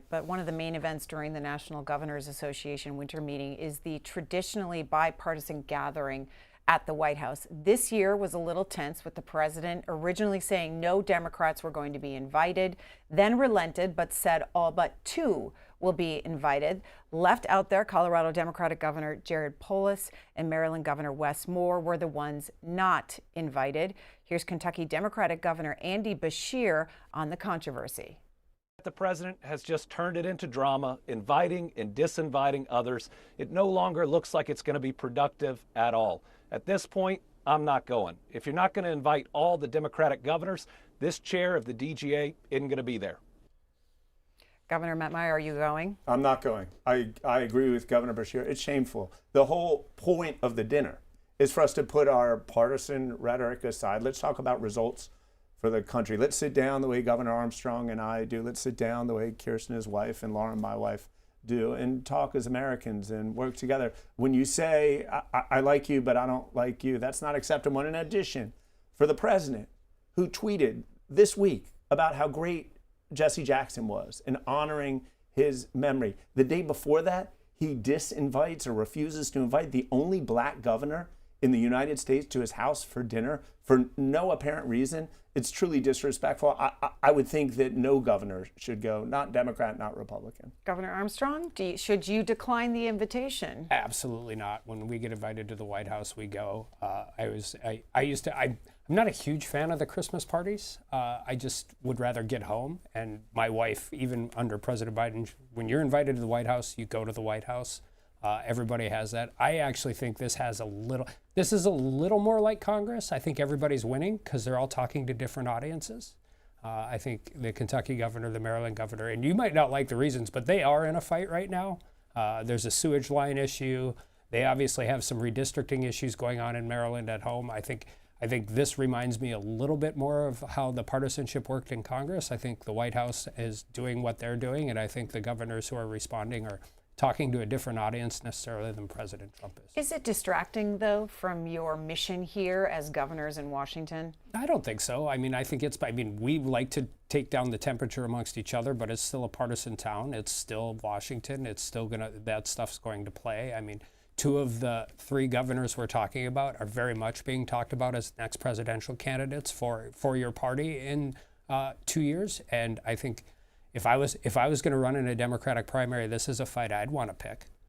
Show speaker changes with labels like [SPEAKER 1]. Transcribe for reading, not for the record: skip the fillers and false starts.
[SPEAKER 1] But one of the main events during the National Governors Association winter meeting is the traditionally bipartisan gathering at the White House. This year was a little tense, with the president originally saying no Democrats were going to be invited, then relented but said all but two will be invited. Left out there, Colorado Democratic Governor Jared Polis and Maryland Governor Wes Moore were the ones not invited. Here's Kentucky Democratic Governor Andy Beshear on the controversy.
[SPEAKER 2] The president has just turned it into drama, inviting and disinviting others. It no longer looks like it's going to be productive at all. At this point, I'm not going. If you're not going to invite all the Democratic governors, this chair of the DGA isn't going to be there.
[SPEAKER 1] Governor Meyer, are you going?
[SPEAKER 3] I'm not going. I agree with Governor Beshear. It's shameful. The whole point of the dinner is for us to put our partisan rhetoric aside. Let's talk about results for the country. Let's sit down the way Governor Armstrong and I do. Let's sit down the way Kirsten, his wife, and Lauren, my wife, do, and talk as Americans and work together. When you say, I like you, but I don't like you, that's not acceptable. And in addition, for the president, who tweeted this week about how great Jesse Jackson was and honoring his memory, the day before that, he disinvites or refuses to invite the only black governor in the United States to his house for dinner for no apparent reason. It's truly disrespectful. I would think that no governor should go, not Democrat, not Republican.
[SPEAKER 1] Governor Armstrong, should you decline the invitation?
[SPEAKER 4] Absolutely not. When we get invited to the White House, we go. I'm not a huge fan of the Christmas parties. I just would rather get home. And my wife, even under President Biden, when you're invited to the White House, you go to the White House. Everybody has that. I actually think this is a little more like Congress. I think everybody's winning because they're all talking to different audiences. I think the Kentucky governor, the Maryland governor, and you might not like the reasons, but they are in a fight right now. There's a sewage line issue. They obviously have some redistricting issues going on in Maryland at home. I think this reminds me a little bit more of how the partisanship worked in Congress. I think the White House is doing what they're doing, and I think the governors who are responding are talking to a different audience necessarily than President Trump is.
[SPEAKER 1] Is it distracting, though, from your mission here as governors in Washington?
[SPEAKER 4] I don't think so. I mean, we like to take down the temperature amongst each other, but it's still a partisan town. It's still Washington. It's still that stuff's going to play. I mean, two of the three governors we're talking about are very much being talked about as next presidential candidates for your party in 2 years. And I think if I was going to run in a Democratic primary, this is a fight I'd want to pick.